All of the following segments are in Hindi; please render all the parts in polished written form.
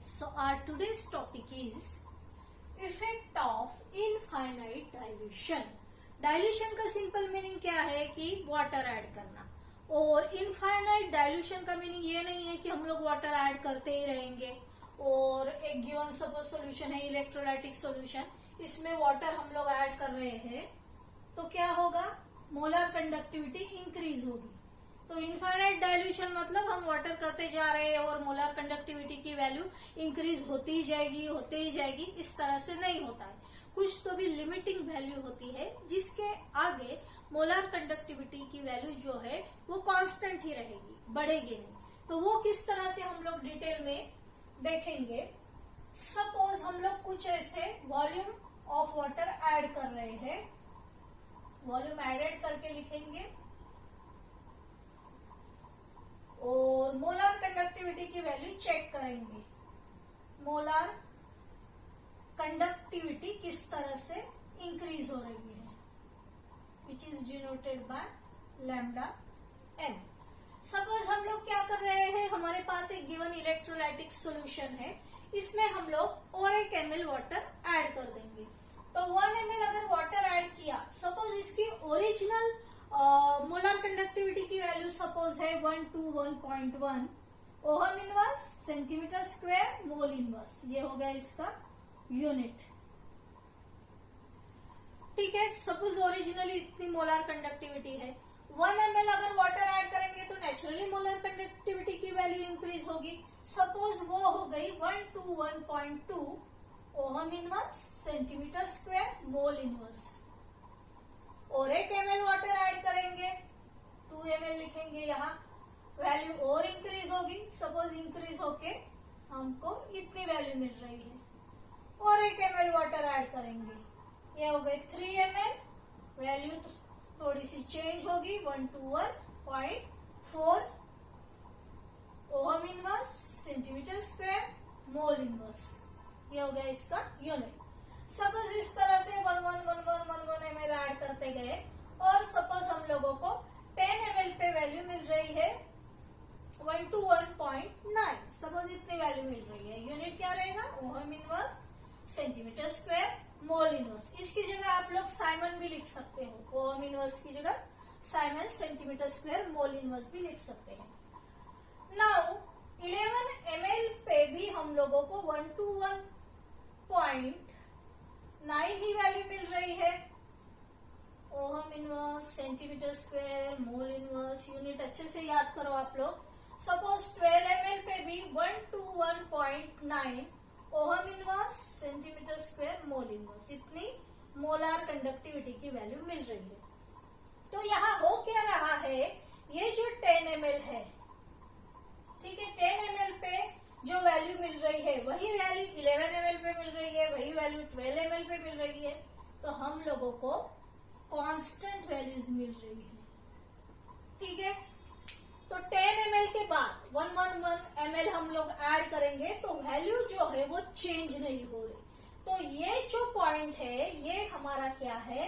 So our today's topic is effect of infinite dilution. Dilution का सिंपल मीनिंग क्या है कि वाटर ऐड करना, और इनफाइनाइट डाइल्यूशन का मीनिंग ये नहीं है कि हम लोग वाटर ऐड करते ही रहेंगे और एक गिवन सपोज सॉल्यूशन है इलेक्ट्रोलाइटिक सॉल्यूशन, इसमें वाटर हम लोग ऐड कर रहे हैं तो क्या होगा, मोलर कंडक्टिविटी इंक्रीज होगी। तो इनफाइनाइट डाइल्यूशन मतलब हम वाटर करते जा रहे हैं और मोलर कंडक्टिविटी की वैल्यू इंक्रीज होती ही जाएगी, इस तरह से नहीं होता है। कुछ तो भी लिमिटिंग वैल्यू होती है जिसके आगे मोलर कंडक्टिविटी की वैल्यू जो है वो कांस्टेंट ही रहेगी, बढ़ेगी नहीं। तो वो किस तरह से हम लोग डिटेल में देखेंगे। सपोज हम लोग कुछ ऐसे वॉल्यूम ऑफ वाटर ऐड कर रहे हैं, वॉल्यूम एडेड करके लिखेंगे और मोलर कंडक्टिविटी की वैल्यू चेक करेंगे। मोलर कंडक्टिविटी किस तरह से इंक्रीज हो रही है, which is denoted by lambda N. Suppose हम लोग क्या कर रहे हैं, हमारे पास एक गिवन इलेक्ट्रोलाइटिक सॉल्यूशन है, इसमें हम लोग और 1 ml वाटर ऐड कर देंगे। तो 1 ml अगर वाटर ऐड किया, सपोज इसकी ओरिजिनल मोलर कंडक्टिविटी की वैल्यू सपोज है 1 to 1.1 ohm inverse centimetre square mole inverse, ये हो गया इसका यूनिट। ठीक है, सपोज ओरिजिनली इतनी मोलर कंडक्टिविटी है, 1 ml अगर वाटर ऐड करेंगे तो नेचुरली मोलर कंडक्टिविटी की वैल्यू इंक्रीज होगी। सपोज वो हो गई 1 to 1.2 ohm inverse centimetre square mole inverse, और 1 ml वाटर ऐड करेंगे 2 ml लिखेंगे, यहाँ वैल्यू और इंक्रीज होगी। सपोज इंक्रीज होके हमको इतनी वैल्यू मिल रही है, और 1 ml वाटर ऐड करेंगे, ये हो गए 3 ml, वैल्यू थोड़ी सी चेंज होगी 1 to 1.4 ohm inverse centimetre square mole inverse, ये हो गया इसका यूनिट। सपोज इस तरह से 1 ml ऐड करते गए और सपोज हम लोगों को 10 ml पे वैल्यू मिल रही है 1 to 1.9, सपोज इतनी वैल्यू मिल रही है, यूनिट क्या रहेगा, ohm inverse centimetre square mole inverse. इसकी जगह आप लोग साइमन भी लिख सकते हो, ओहम इनवर्स की जगह Simon centimetre square mole inverse भी लिख सकते हैं। नाउ 11 ml पे भी हम लोगों को 1 to 1.9 ही वैल्यू मिल रही है, ohm inverse centimetre square mole inverse, unit अच्छे से याद करो आप लोग। सपोज 12 ml पे भी 1 to 1.9 ohm inverse centimetre square mole inverse, इतनी मोलर कंडक्टिविटी की वैल्यू मिल रही है। तो यहाँ हो क्या रहा है, ये जो 10 ml है, ठीक है, 10 ml पे जो वैल्यू मिल रही है वही वैल्यू 11 ml पे मिल रही है, वही वैल्यू 12 ml पे मिल रही है, तो हम लोगों को कांस्टेंट वैल्यूज मिल रही है। ठीक है, तो 10 ml के बाद 111 ml हम लोग ऐड करेंगे तो वैल्यू जो है वो चेंज नहीं हो रही। तो ये जो पॉइंट है ये हमारा क्या है,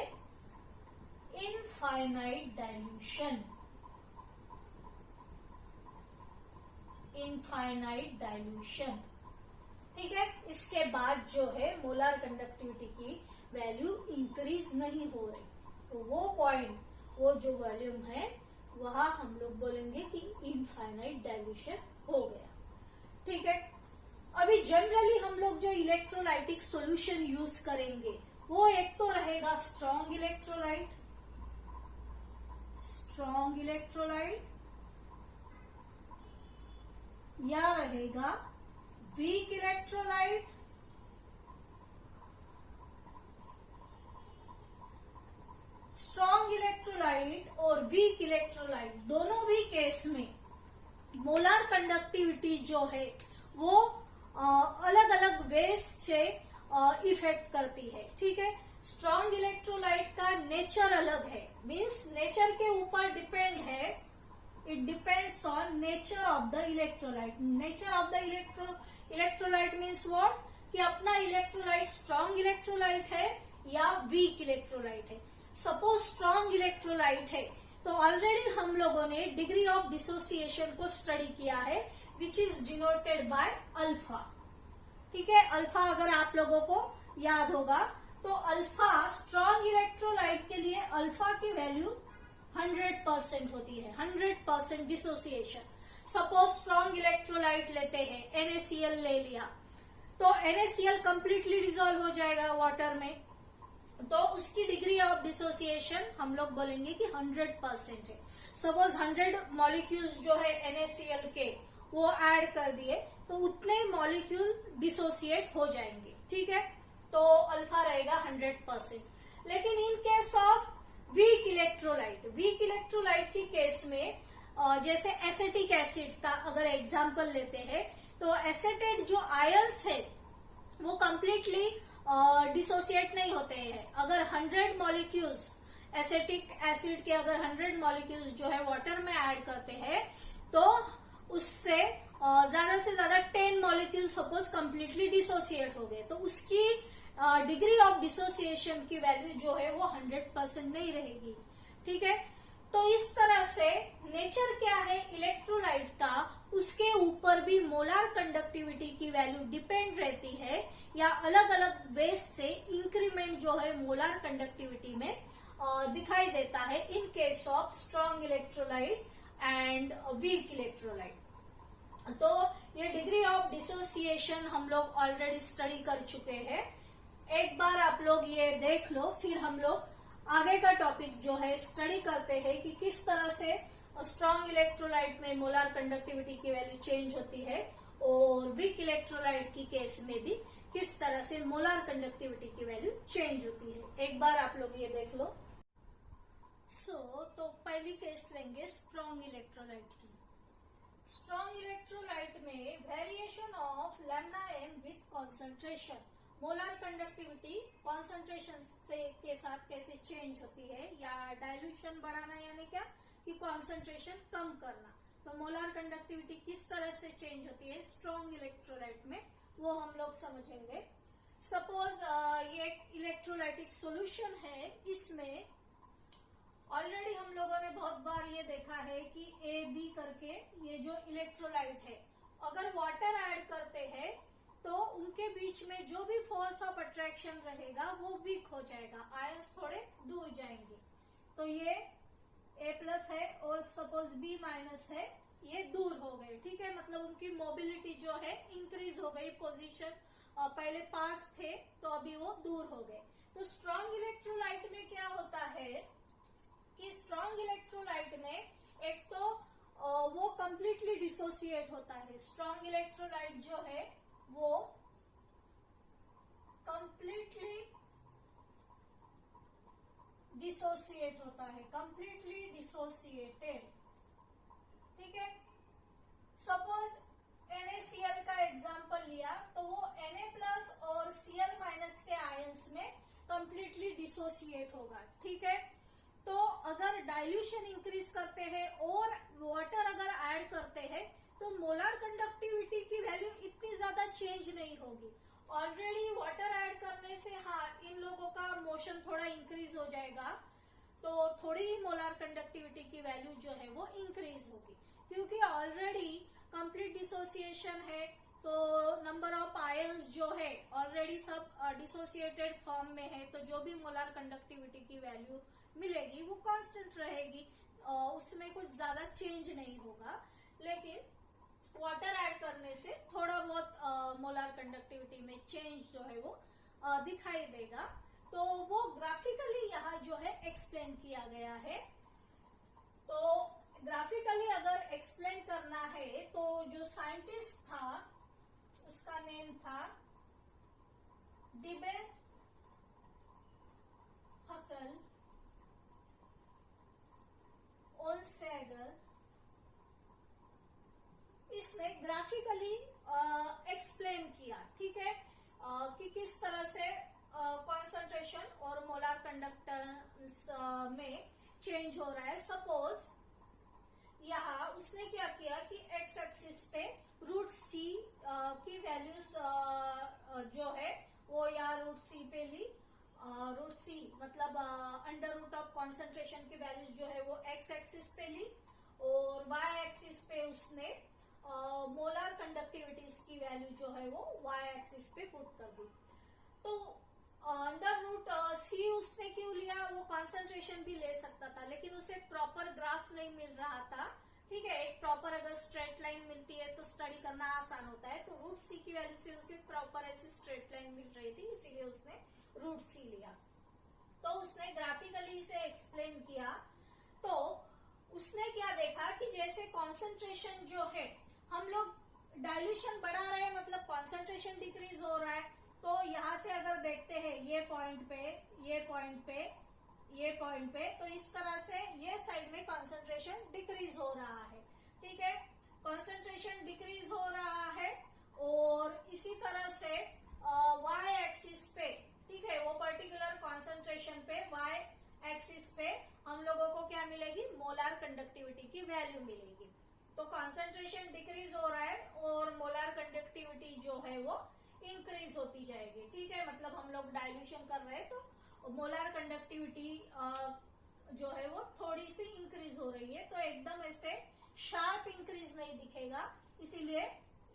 इनफाइनाइट डाइल्यूशन। इनफाइनाइट डाइल्यूशन, ठीक है। इसके बाद जो है मोलर कंडक्टिविटी की वैल्यू इंक्रीज नहीं हो रही, तो वो पॉइंट, वो जो वॉल्यूम है वहां हम लोग बोलेंगे कि इनफाइनाइट डाइल्यूशन हो गया। ठीक है, अभी जनरली हम लोग जो इलेक्ट्रोलाइटिक सॉल्यूशन यूज करेंगे वो एक तो रहेगा स्ट्रॉन्ग इलेक्ट्रोलाइट, या रहेगा वीक इलेक्ट्रोलाइट, स्ट्रॉन्ग इलेक्ट्रोलाइट और वीक इलेक्ट्रोलाइट दोनों भी केस में मोलर कंडक्टिविटी जो है वो अलग अलग वेज से इफेक्ट करती है। ठीक है, स्ट्रॉन्ग इलेक्ट्रोलाइट का नेचर अलग है, मीन्स नेचर के ऊपर डिपेंड है, it depends on nature of the electrolyte. Nature of the electrolyte means what, कि अपना इलेक्ट्रोलाइट स्ट्रॉन्ग इलेक्ट्रोलाइट है या वीक इलेक्ट्रोलाइट है। सपोज स्ट्रॉन्ग इलेक्ट्रोलाइट है तो ऑलरेडी हम लोगों ने डिग्री ऑफ डिसोसिएशन को स्टडी किया है, which is denoted by alpha. ठीक है। अल्फा अगर आप लोगों को याद होगा तो अल्फा स्ट्रॉन्ग इलेक्ट्रोलाइट के लिए अल्फा की वैल्यू 100% होती है, 100% डिसोसिएशन। सपोज स्ट्रॉन्ग इलेक्ट्रोलाइट लेते हैं, NaCl ले लिया, तो NaCl कंप्लीटली डिसॉल्व हो जाएगा वाटर में, तो उसकी डिग्री ऑफ डिसोसिएशन हम लोग बोलेंगे कि 100% है। सपोज 100 मॉलिक्यूल्स जो है NaCl के वो ऐड कर दिए तो उतने मॉलिक्यूल डिसोसिएट हो जाएंगे, ठीक है। तो अल्फा रहेगा 100%। लेकिन इन केस ऑफ वीक इलेक्ट्रोलाइट की केस में जैसे एसिटिक एसिड का अगर एग्जांपल लेते हैं तो एसिटेट जो आयंस है वो कंप्लीटली डिसोसिएट नहीं होते हैं। अगर 100 मॉलिक्यूल्स एसिटिक एसिड के अगर 100 मॉलिक्यूल्स जो है वाटर में ऐड करते हैं तो उससे ज्यादा से ज्यादा 10 मॉलिक्यूल सपोज कंप्लीटली डिसोसिएट हो गए, तो उसकी डिग्री ऑफ डिसोसिएशन की वैल्यू जो है वो 100% नहीं रहेगी, ठीक है। तो इस तरह से नेचर क्या है इलेक्ट्रोलाइट का, उसके ऊपर भी मोलार कंडक्टिविटी की वैल्यू डिपेंड रहती है, या अलग अलग वेज से इंक्रीमेंट जो है मोलार कंडक्टिविटी में दिखाई देता है इन case of strong electrolyte and weak electrolyte. तो ये डिग्री ऑफ डिसोसिएशन हम लोग ऑलरेडी स्टडी कर चुके हैं, एक बार आप लोग ये देख लो, फिर हम लोग आगे का टॉपिक जो है स्टडी करते हैं कि किस तरह से स्ट्रॉन्ग इलेक्ट्रोलाइट में मोलार कंडक्टिविटी की वैल्यू चेंज होती है और वीक इलेक्ट्रोलाइट की केस में भी किस तरह से मोलार कंडक्टिविटी की वैल्यू चेंज होती है। एक बार आप लोग ये देख लो। तो पहली केस लेंगे स्ट्रॉन्ग इलेक्ट्रोलाइट की। स्ट्रॉन्ग इलेक्ट्रोलाइट में variation of lambda M with concentration, molar conductivity concentration से के साथ कैसे चेंज होती है, या डाइल्यूशन बढ़ाना यानी क्या कि कॉन्सेंट्रेशन कम करना, तो मोलार कंडक्टिविटी किस तरह से चेंज होती है स्ट्रॉन्ग इलेक्ट्रोलाइट में वो हम लोग समझेंगे। सपोज ये एक इलेक्ट्रोलाइटिक सॉल्यूशन है, इसमें ऑलरेडी हम लोगों ने बहुत बार ये देखा है कि A, B करके ये जो इलेक्ट्रोलाइट है अगर वाटर ऐड करते हैं तो उनके बीच में जो भी फोर्स ऑफ अट्रैक्शन रहेगा वो वीक हो जाएगा, आयंस थोड़े दूर जाएंगे। तो ये A+ है और सपोज B- है, ये दूर हो गए, ठीक है। मतलब उनकी मोबिलिटी जो है इंक्रीज हो गई, पोजीशन पहले पास थे तो अभी वो दूर हो गए। तो स्ट्रॉन्ग इलेक्ट्रोलाइट में क्या होता है कि स्ट्रॉन्ग इलेक्ट्रोलाइट में एक तो वो कंप्लीटली डिसोसिएट होता है। स्ट्रॉन्ग इलेक्ट्रोलाइट जो है वो कंप्लीटली डिसोसिएट होता है, कंप्लीटली डिसोसिएटेड, ठीक है। सपोज NaCl का एग्जांपल लिया तो वो Na+ और Cl- के आयंस में कंप्लीटली डिसोसिएट होगा, ठीक है। तो अगर डाइल्यूशन इंक्रीज करते हैं और वाटर अगर ऐड करते हैं तो मोलार कंडक्टिविटी की वैल्यू इतनी ज्यादा चेंज नहीं होगी। ऑलरेडी वाटर ऐड करने से हाँ इन लोगों का मोशन थोड़ा इंक्रीज हो जाएगा, तो थोड़ी ही मोलार कंडक्टिविटी की वैल्यू जो है वो इंक्रीज होगी, क्योंकि ऑलरेडी कंप्लीट डिसोसिएशन है तो नंबर ऑफ आयंस जो है ऑलरेडी सब डिसोसिएटेड फॉर्म में है, तो जो भी मोलार कंडक्टिविटी की वैल्यू मिलेगी वो कांस्टेंट रहेगी, उसमें कुछ ज्यादा चेंज नहीं होगा। लेकिन वाटर ऐड करने से थोड़ा बहुत मोलार कंडक्टिविटी में चेंज जो है वो दिखाई देगा। तो वो ग्राफिकली यहाँ जो है एक्सप्लेन किया गया है। तो ग्राफिकली अगर एक्सप्लेन करना है तो जो साइंटिस्ट था उसका नेम था डिबे हकल ओनसेगर। इसने ग्राफिकली एक्सप्लेन किया, ठीक है, कि किस तरह से कॉन्सेंट्रेशन और मोलार कंडक्टेंस में चेंज हो रहा है। सपोज यहाँ उसने क्या किया कि एक्स एक्सिस पे √C की वैल्यूज जो है वो यहाँ √C पे ली, √C मतलब अंडर रूट ऑफ कॉन्सेंट्रेशन की वैल्यूज जो है वो एक्स एक्सिस पे ली और वाई एक्सिस पे उसने मोलर कंडक्टिविटीज की वैल्यू जो है वो y एक्सिस पे पुट कर दी। तो अंडर रूट सी उसने क्यों लिया, वो कॉन्सेंट्रेशन भी ले सकता था लेकिन उसे प्रॉपर ग्राफ नहीं मिल रहा था। ठीक है, एक प्रॉपर अगर स्ट्रेट लाइन मिलती है तो स्टडी करना आसान होता है, तो रूट सी की वैल्यू से उसे प्रॉपर ऐसी स्ट्रेट लाइन मिल रही थी, इसीलिए उसने रूट सी लिया। तो उसने ग्राफिकली इसे एक्सप्लेन किया। तो उसने क्या देखा कि जैसे कॉन्सेंट्रेशन जो है, हम लोग डाइल्यूशन बढ़ा रहे हैं मतलब कॉन्सेंट्रेशन डिक्रीज हो रहा है। तो यहां से अगर देखते हैं ये पॉइंट पे, ये पॉइंट पे, ये पॉइंट पे, तो इस तरह से ये साइड में कॉन्सेंट्रेशन डिक्रीज हो रहा है। ठीक है, कॉन्सेंट्रेशन डिक्रीज हो रहा है और इसी तरह से वाई एक्सिस पे, ठीक है, वो पर्टिकुलर कॉन्सेंट्रेशन पे वाई एक्सिस पे हम लोगों को क्या मिलेगी, मोलार कंडक्टिविटी की वैल्यू मिलेगी। तो कॉन्सेंट्रेशन डिक्रीज हो रहा है और मोलार कंडक्टिविटी जो है वो इंक्रीज होती जाएगी। ठीक है, मतलब हम लोग डाइल्यूशन कर रहे हैं तो मोलार कंडक्टिविटी जो है वो थोड़ी सी इंक्रीज हो रही है, तो एकदम ऐसे शार्प इंक्रीज नहीं दिखेगा, इसीलिए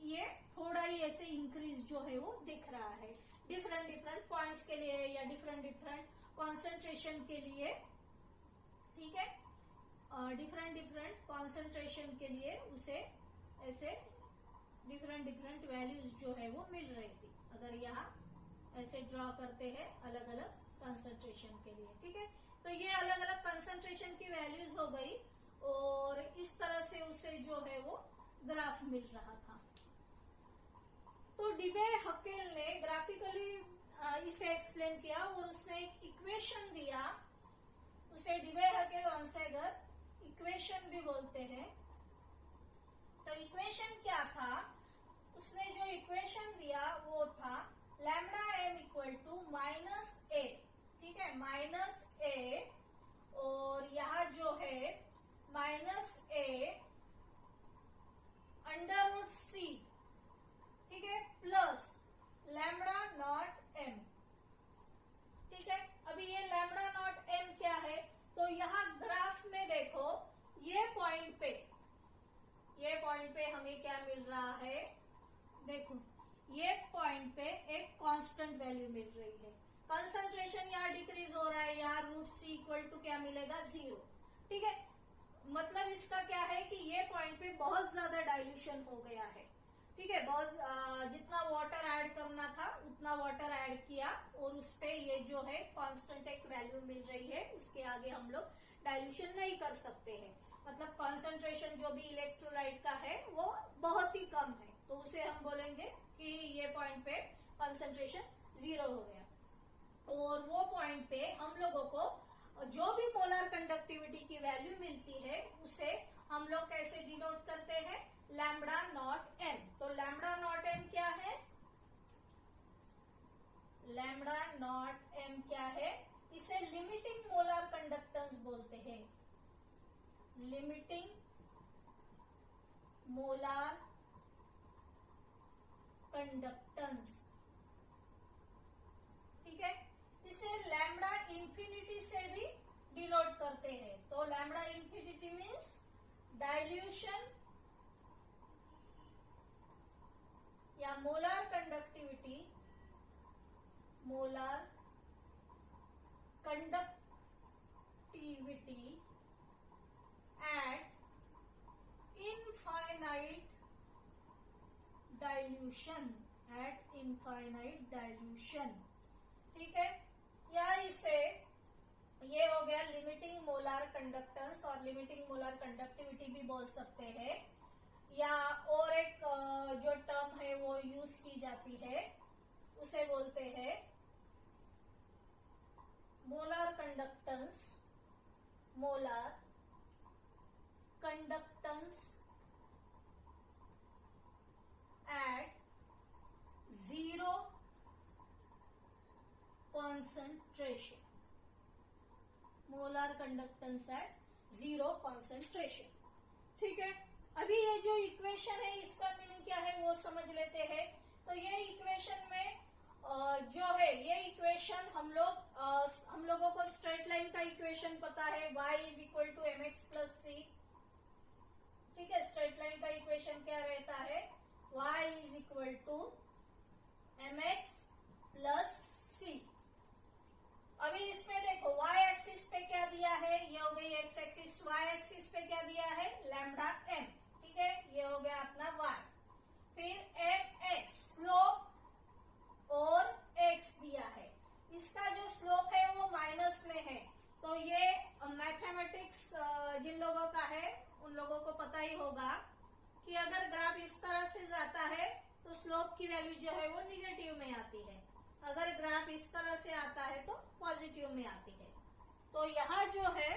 ये थोड़ा ही ऐसे इंक्रीज जो है वो दिख रहा है डिफरेंट डिफरेंट पॉइंट्स के लिए या डिफरेंट डिफरेंट कॉन्सेंट्रेशन के लिए। ठीक है, डिफरेंट डिफरेंट कॉन्सेंट्रेशन के लिए उसे ऐसे डिफरेंट डिफरेंट वैल्यूज जो है वो मिल रही थी, अगर यहाँ ऐसे ड्रॉ करते हैं अलग अलग कंसंट्रेशन के लिए। ठीक है, तो ये अलग अलग कंसंट्रेशन की वैल्यूज हो गई और इस तरह से उसे जो है वो ग्राफ मिल रहा था। तो डिबे हकेल ने ग्राफिकली इसे एक्सप्लेन किया और उसने एक इक्वेशन दिया, उसे डिबे हकेल ऑनसेगर इक्वेशन भी बोलते हैं। तो इक्वेशन क्या था, उसने जो इक्वेशन दिया वो था lambda M equal to minus A. ठीक है, माइनस ए और यहां जो है minus A under root C, ठीक है, प्लस लैम्डा नॉट एम। ठीक है, अभी ये लैम्डा नॉट एम क्या है, तो यहाँ ग्राफ में देखो ये पॉइंट पे हमें क्या मिल रहा है, देखो ये पॉइंट पे एक कांस्टेंट वैल्यू मिल रही है, कंसंट्रेशन यहाँ डिक्रीज हो रहा है, यहाँ रूट सी इक्वल टू क्या मिलेगा, 0। ठीक है, मतलब इसका क्या है कि ये पॉइंट पे बहुत ज्यादा डाइल्यूशन हो गया है। ठीक है, बहुत जितना वाटर ऐड करना था उतना वाटर ऐड किया और उस पे ये जो है कांस्टेंट एक वैल्यू मिल रही है, उसके आगे हम लोग डाइल्यूशन नहीं कर सकते हैं, मतलब कॉन्सेंट्रेशन जो भी इलेक्ट्रोलाइट का है वो बहुत ही कम है, तो उसे हम बोलेंगे कि ये पॉइंट पे कॉन्सेंट्रेशन 0 हो गया। और वो पॉइंट पे हम लोगों को जो भी मोलर कंडक्टिविटी की वैल्यू मिलती है उसे हम लोग कैसे डिनोट करते हैं, लैम्डा नॉट एम। तो लैम्डा नॉट एम क्या है, लैम्डा नॉट एम क्या है, इसे लिमिटिंग मोलर कंडक्टेंस बोलते हैं, लिमिटिंग मोलर कंडक्टेंस। ठीक है, इसे लैम्डा इंफिनिटी से भी डिनोट करते हैं। तो लैम्डा इंफिनिटी मीन्स डाइल्यूशन या molar conductivity, molar conductivity eight infinite dilution, eight infinite dilution. ठीक है, या इसे ये हो गया लिमिटिंग मोलर कंडक्टेंस और लिमिटिंग मोलर कंडक्टिविटी भी बोल सकते हैं, या और एक जो टर्म है वो यूज की जाती है उसे बोलते हैं molar conductance, molar conductance at 0 concentration, molar conductance at 0 concentration. ठीक है, अभी ये जो इक्वेशन है इसका मीनिंग क्या है वो समझ लेते हैं। तो ये इक्वेशन में जो है, ये इक्वेशन हम लोगों को स्ट्रेट लाइन का इक्वेशन पता है, y is equal to mx plus C. ठीक है, स्ट्रेट लाइन का इक्वेशन क्या रहता है, y is equal to mx plus C. अभी इसमें देखो y एक्सिस पे क्या दिया है, ये हो गई x एक्सिस, y एक्सिस पे क्या दिया है, लैम्डा m, ठीक है, ये हो गया अपना y। फिर mx स्लोप और x दिया है, इसका जो स्लोप है वो माइनस में है, तो ये मैथमेटिक्स जिन लोगों का है उन लोगों को पता ही होगा कि अगर ग्राफ इस तरह से जाता है तो स्लोप की वैल्यू जो है वो निगेटिव में आती है, अगर ग्राफ इस तरह से आता है तो पॉजिटिव में आती है। तो यहाँ जो है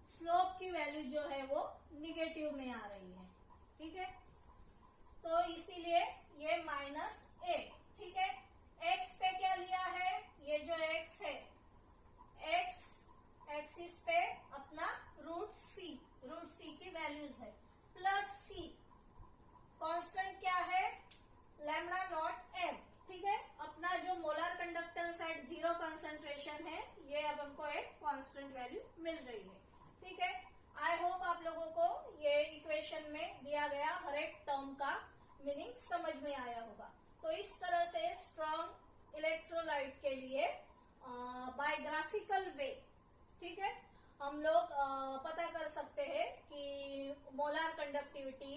स्लोप की वैल्यू जो है वो निगेटिव में आ रही है, ठीक है, तो इसीलिए ये माइनस ए, ठीक है। एक्स पे क्या लिया है, ये जो एक्स है, एक्स एक्सिस पे अपना रूट सी की वैल्यूज है, प्लस सी कांस्टेंट क्या है, लैम्डा नॉट एम, ठीक है। अपना जो molar conductance at zero concentration है, ये अब हमको एक कांस्टेंट वैल्यू मिल रही है, ठीक है। आई होप आप लोगों को ये इक्वेशन में दिया गया हर एक टर्म का मीनिंग समझ में आया होगा। तो इस तरह से स्ट्रॉन्ग इलेक्ट्रोलाइट के लिए बाय ग्राफिकल वे, ठीक है, हम लोग पता कर सकते हैं कि मोलर कंडक्टिविटी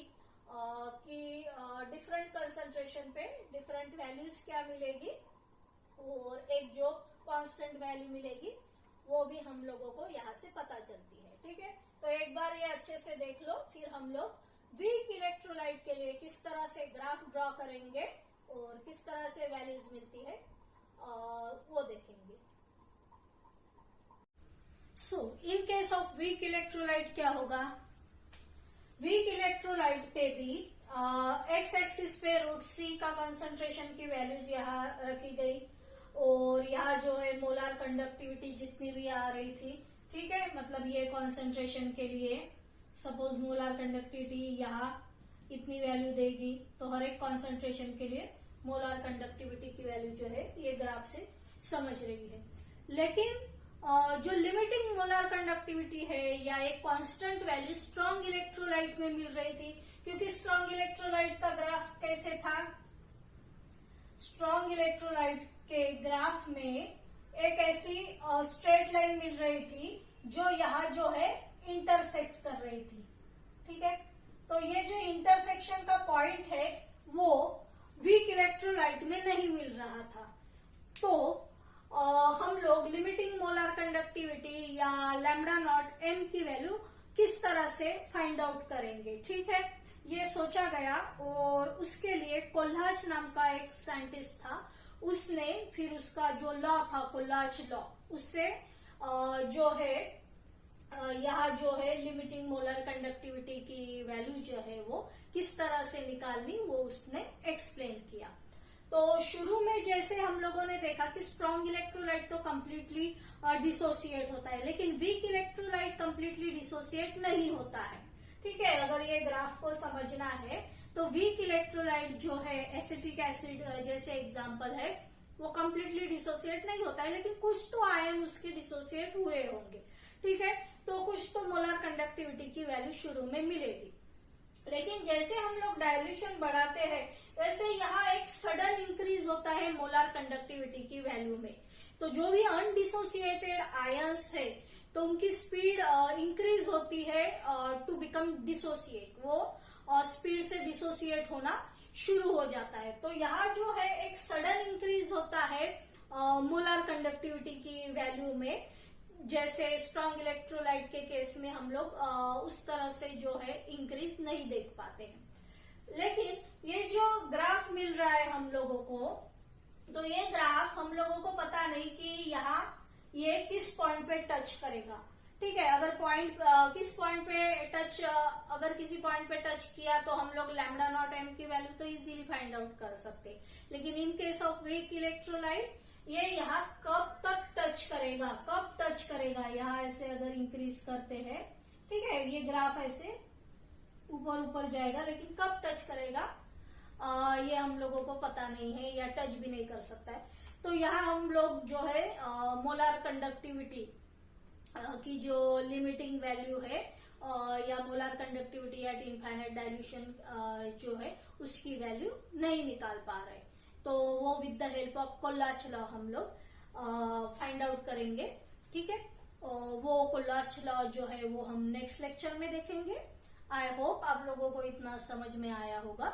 की डिफरेंट कंसंट्रेशन पे डिफरेंट वैल्यूज क्या मिलेगी और एक जो कांस्टेंट वैल्यू मिलेगी वो भी हम लोगों को यहाँ से पता चलती है, ठीक है। तो एक बार ये अच्छे से देख लो, फिर हम लोग वीक इलेक्ट्रोलाइट के लिए किस तरह से ग्राफ ड्रॉ करेंगे और किस तरह से वैल्यूज मिलती है वो देखेंगे। So in case of weak electrolyte क्या होगा, वीक इलेक्ट्रोलाइट पे भी एक्स एक्सिस पे रूट सी का कंसंट्रेशन की वैल्यूज यहाँ रखी गई और यहाँ जो है मोलर कंडक्टिविटी जितनी भी आ रही थी, ठीक है, मतलब ये कंसंट्रेशन के लिए सपोज मोलर कंडक्टिविटी यहाँ इतनी वैल्यू देगी, तो हर एक कंसंट्रेशन के लिए मोलर कंडक्टिविटी की वैल्यू जो है ये ग्राफ से समझ रही है। लेकिन जो लिमिटिंग मोलर कंडक्टिविटी है या एक कांस्टेंट वैल्यू स्ट्रॉन्ग इलेक्ट्रोलाइट में मिल रही थी, क्योंकि स्ट्रॉन्ग इलेक्ट्रोलाइट का ग्राफ कैसे था, स्ट्रॉन्ग इलेक्ट्रोलाइट के ग्राफ में एक ऐसी स्ट्रेट लाइन मिल रही थी जो यहाँ जो है इंटरसेक्ट कर रही थी, ठीक है। तो ये जो इंटरसेक्शन का पॉइंट है वो वीक इलेक्ट्रोलाइट में नहीं मिल रहा था, तो हम लोग लिमिटिंग मोलर कंडक्टिविटी या लैम्डा नॉट एम की वैल्यू किस तरह से फाइंड आउट करेंगे, ठीक है, ये सोचा गया। और उसके लिए कोल्हाच नाम का एक साइंटिस्ट था, उसने फिर उसका जो लॉ था कोल्हाच लॉ, उससे जो है यहाँ जो है लिमिटिंग मोलर कंडक्टिविटी की वैल्यू जो है वो किस तरह से निकालनी वो उसने एक्सप्लेन किया। तो शुरू में जैसे हम लोगों ने देखा कि स्ट्रॉन्ग इलेक्ट्रोलाइट तो कम्प्लीटली डिसोसिएट होता है, लेकिन वीक इलेक्ट्रोलाइट कम्प्लीटली डिसोसिएट नहीं होता है, ठीक है। अगर ये ग्राफ को समझना है तो वीक इलेक्ट्रोलाइट जो है एसिटिक एसिड जैसे एग्जांपल है वो कम्प्लीटली डिसोसिएट नहीं होता है, लेकिन कुछ तो आयन उसके डिसोसिएट हुए होंगे, ठीक है, तो कुछ तो मोलर कंडक्टिविटी की वैल्यू शुरू में मिलेगी। लेकिन जैसे हम लोग डायल्यूशन बढ़ाते हैं वैसे यहाँ एक सडन इंक्रीज होता है मोलर कंडक्टिविटी की वैल्यू में, तो जो भी अनडिसोसिएटेड आयंस है तो उनकी स्पीड इंक्रीज होती है टू बिकम डिसोसिएट, वो स्पीड से डिसोसिएट होना शुरू हो जाता है। तो यहाँ जो है एक सडन इंक्रीज होता है मोलर कंडक्टिविटी की वैल्यू में, जैसे स्ट्रॉन्ग इलेक्ट्रोलाइट के केस में हम लोग उस तरह से जो है इंक्रीज नहीं देख पाते हैं। लेकिन ये जो ग्राफ मिल रहा है हम लोगों को, तो ये ग्राफ हम लोगों को पता नहीं कि यहाँ ये किस पॉइंट पे टच करेगा, ठीक है। अगर पॉइंट किस पॉइंट पे टच, अगर किसी पॉइंट पे टच किया तो हम लोग लैम्डा नॉट एम की वैल्यू तो इजीली फाइंड आउट कर सकते, लेकिन इन केस ऑफ वीक इलेक्ट्रोलाइट ये यहाँ कब तक टच करेगा, कब टच करेगा, यहाँ ऐसे अगर इंक्रीज करते हैं, ठीक है, ये ग्राफ ऐसे ऊपर ऊपर जाएगा, लेकिन कब टच करेगा ये हम लोगों को पता नहीं है या टच भी नहीं कर सकता है। तो यहाँ हम लोग जो है मोलर कंडक्टिविटी की जो लिमिटिंग वैल्यू है या molar conductivity eight infinite dilution जो है उसकी वैल्यू नहीं निकाल पा रहे, तो वो with the help of Kohlrausch law हम लोग फाइंड आउट करेंगे। ठीक है, वो कोल्लाच लॉ जो है वो हम नेक्स्ट लेक्चर में देखेंगे। आई होप आप लोगों को इतना समझ में आया होगा।